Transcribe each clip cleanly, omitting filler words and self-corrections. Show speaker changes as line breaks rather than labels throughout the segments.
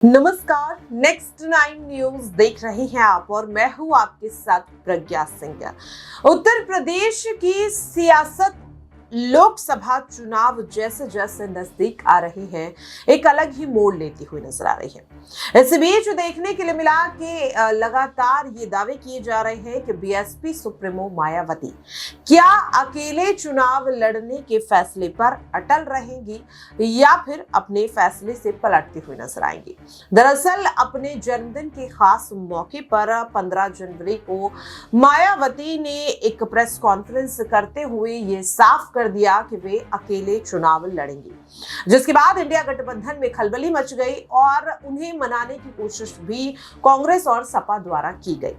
नमस्कार, next 9 news देख रहे हैं आप और मैं हूं आपके साथ प्रज्ञा सिंह। उत्तर प्रदेश की सियासत लोकसभा चुनाव जैसे जैसे नजदीक आ रही है, एक अलग ही मोड़ लेती हुई नजर आ रही है। इस बीच देखने के लिए मिला कि लगातार ये दावे किए जा रहे हैं कि बीएसपी सुप्रीमो मायावती क्या अकेले चुनाव लड़ने के फैसले पर अटल रहेंगी या फिर अपने फैसले से पलटती हुई नजर आएंगी। दरअसल अपने जन्मदिन के खास मौके पर 15 जनवरी को मायावती ने एक प्रेस कॉन्फ्रेंस करते हुए ये साफ कर दिया कि वे अकेले चुनाव लड़ेंगी, जिसके बाद इंडिया गठबंधन में खलबली मच गई और उन्हें मनाने की कोशिश भी कांग्रेस और सपा द्वारा की गई।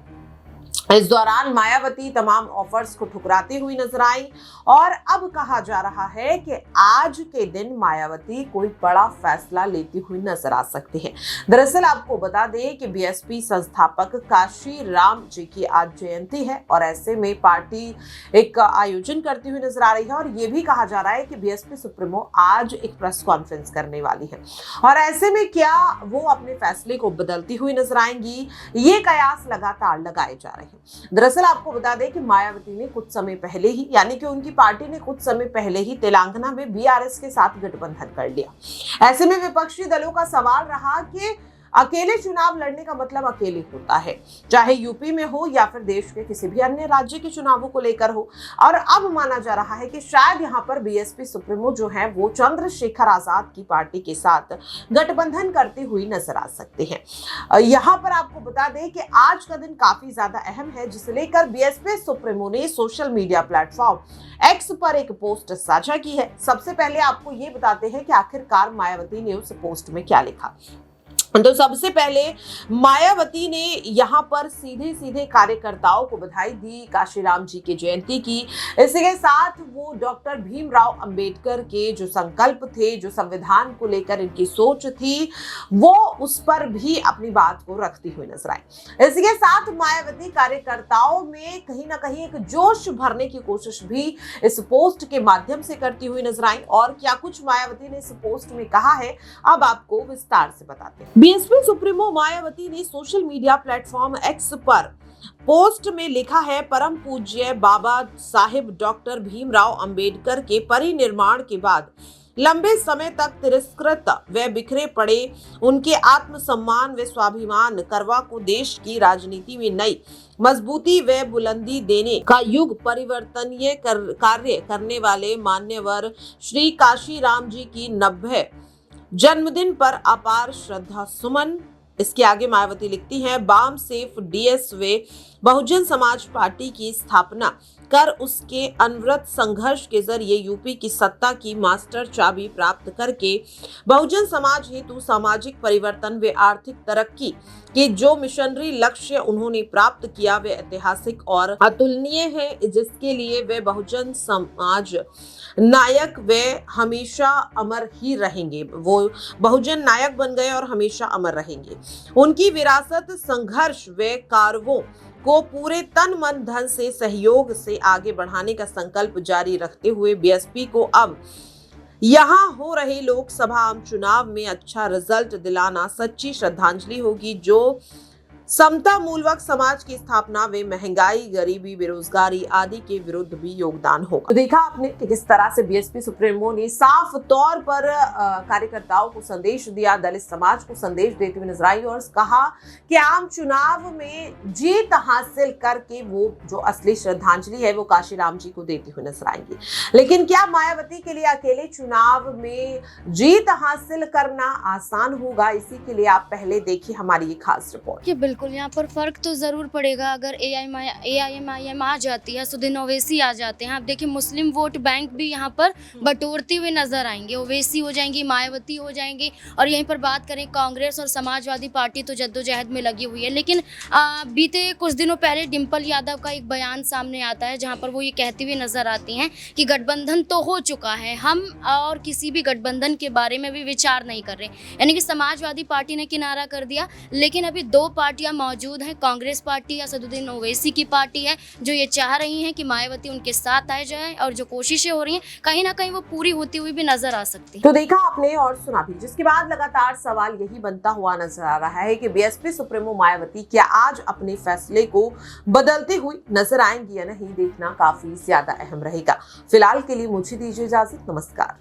इस दौरान मायावती तमाम ऑफर्स को ठुकराती हुई नजर आई और अब कहा जा रहा है कि आज के दिन मायावती कोई बड़ा फैसला लेती हुई नजर आ सकती है। दरअसल आपको बता दें कि बीएसपी संस्थापक काशी राम जी की आज जयंती है और ऐसे में पार्टी एक आयोजन करती हुई नजर आ रही है और ये भी कहा जा रहा है कि बीएसपी सुप्रीमो आज एक प्रेस कॉन्फ्रेंस करने वाली है और ऐसे में क्या वो अपने फैसले को बदलती हुई नजर आएंगी, ये कयास लगातार लगाए जा रहे हैं। दरअसल आपको बता दें कि मायावती ने कुछ समय पहले ही यानी कि उनकी पार्टी ने कुछ समय पहले ही तेलंगाना में बीआरएस के साथ गठबंधन कर लिया। ऐसे में विपक्षी दलों का सवाल रहा कि अकेले चुनाव लड़ने का मतलब अकेले होता है, चाहे यूपी में हो या फिर देश के किसी भी अन्य राज्य के चुनावों को लेकर हो। और अब माना जा रहा है कि शायद यहाँ पर बीएसपी सुप्रीमो जो है वो चंद्रशेखर आजाद की पार्टी के साथ गठबंधन करती हुई नजर आ सकते हैं। यहाँ पर आपको बता दें कि आज का दिन काफी ज्यादा अहम है, जिसे लेकर बीएसपी सुप्रीमो ने सोशल मीडिया प्लेटफॉर्म एक्स पर एक पोस्ट साझा की है। सबसे पहले आपको ये बताते हैं कि आखिरकार मायावती ने उस पोस्ट में क्या लिखा। तो सबसे पहले मायावती ने यहाँ पर सीधे सीधे कार्यकर्ताओं को बधाई दी काशीराम जी की जयंती की। इसी के साथ वो डॉक्टर भीमराव अंबेडकर के जो संकल्प थे, जो संविधान को लेकर इनकी सोच थी, वो उस पर भी अपनी बात को रखती हुई नजर आई। इसी के साथ मायावती कार्यकर्ताओं में कहीं ना कहीं एक जोश भरने की कोशिश भी इस पोस्ट के माध्यम से करती हुई नजर आई। और क्या कुछ मायावती ने इस पोस्ट में कहा है, अब आपको विस्तार से बताते हैं। बीएसपी सुप्रीमो मायावती ने सोशल मीडिया प्लेटफॉर्म एक्स पर पोस्ट में लिखा है, परम पूज्य बाबा साहिब डॉक्टर भीमराव अंबेडकर के परिनिर्वाण के बाद लंबे समय तक तिरस्कृत व बिखरे पड़े उनके आत्मसम्मान व स्वाभिमान करवा को देश की राजनीति में नई मजबूती व बुलंदी देने का युग परिवर्तनीय कार्य करने वाले मान्यवर श्री काशीराम जी की 90 जन्मदिन पर अपार श्रद्धा सुमन। इसके आगे मायावती लिखती हैं, बाम सेफ डीएस वे बहुजन समाज पार्टी की स्थापना कर उसके अनवरत संघर्ष के जरिए यूपी की सत्ता की मास्टर चाबी प्राप्त करके बहुजन समाज हेतु सामाजिक परिवर्तन व आर्थिक तरक्की के जो मिशनरी लक्ष्य उन्होंने प्राप्त किया वे ऐतिहासिक और अतुलनीय है, जिसके लिए वे बहुजन समाज नायक वे हमेशा अमर ही रहेंगे। वो बहुजन नायक बन गए और हमेशा अमर रहेंगे। उनकी विरासत संघर्ष व कारवों को पूरे तन मन धन से सहयोग से आगे बढ़ाने का संकल्प जारी रखते हुए बीएसपी को अब यहाँ हो रहे लोकसभा आम चुनाव में अच्छा रिजल्ट दिलाना सच्ची श्रद्धांजलि होगी, जो समता मूलक समाज की स्थापना व महंगाई, गरीबी, बेरोजगारी आदि के विरुद्ध भी योगदान होगा। तो देखा आपने कि किस तरह से बीएसपी सुप्रीमो ने साफ तौर पर कार्यकर्ताओं को संदेश दिया, दलित समाज को संदेश देते हुए नजर आई और कहा कि आम चुनाव में जीत हासिल करके वो जो असली श्रद्धांजलि है वो काशीराम जी को देती हुई नजर आएंगी। लेकिन क्या मायावती के लिए अकेले चुनाव में जीत हासिल करना आसान होगा? इसी के लिए आप पहले देखिए हमारी ये खास रिपोर्ट।
बिल्कुल, यहाँ पर फर्क तो ज़रूर पड़ेगा। अगर AIMIM आ जाती है, सुदीन ओवैसी आ जाते हैं, आप देखिए मुस्लिम वोट बैंक भी यहाँ पर बटोरते हुए नजर आएंगे। ओवैसी हो जाएंगी, मायावती हो जाएंगी। और यहीं पर बात करें कांग्रेस और समाजवादी पार्टी तो जद्दोजहद में लगी हुई है। लेकिन बीते कुछ दिनों पहले डिम्पल यादव का एक बयान सामने आता है, जहाँ पर वो ये कहती हुई नजर आती हैं कि गठबंधन तो हो चुका है, हम और किसी भी गठबंधन के बारे में भी विचार नहीं कर रहे। यानी कि समाजवादी पार्टी ने किनारा कर दिया, लेकिन अभी दो पार्टियां पार्टियां मौजूद हैं, कांग्रेस पार्टी या असदुद्दीन ओवैसी की पार्टी है, जो ये चाह रही हैं कि मायावती उनके साथ आ जाए, और जो कोशिशें हो रही हैं कहीं ना कहीं वो पूरी होती हुई भी नजर आ सकती हैं।
तो देखा आपने और सुना भी, जिसके बाद लगातार सवाल यही बनता हुआ नजर आ रहा है कि बीएसपी सुप्रीमो मायावती क्या आज अपने फैसले को बदलती हुई नजर आएंगी या नहीं, देखना काफी ज्यादा अहम रहेगा। फिलहाल के लिए मुझे दीजिए इजाजत, नमस्कार।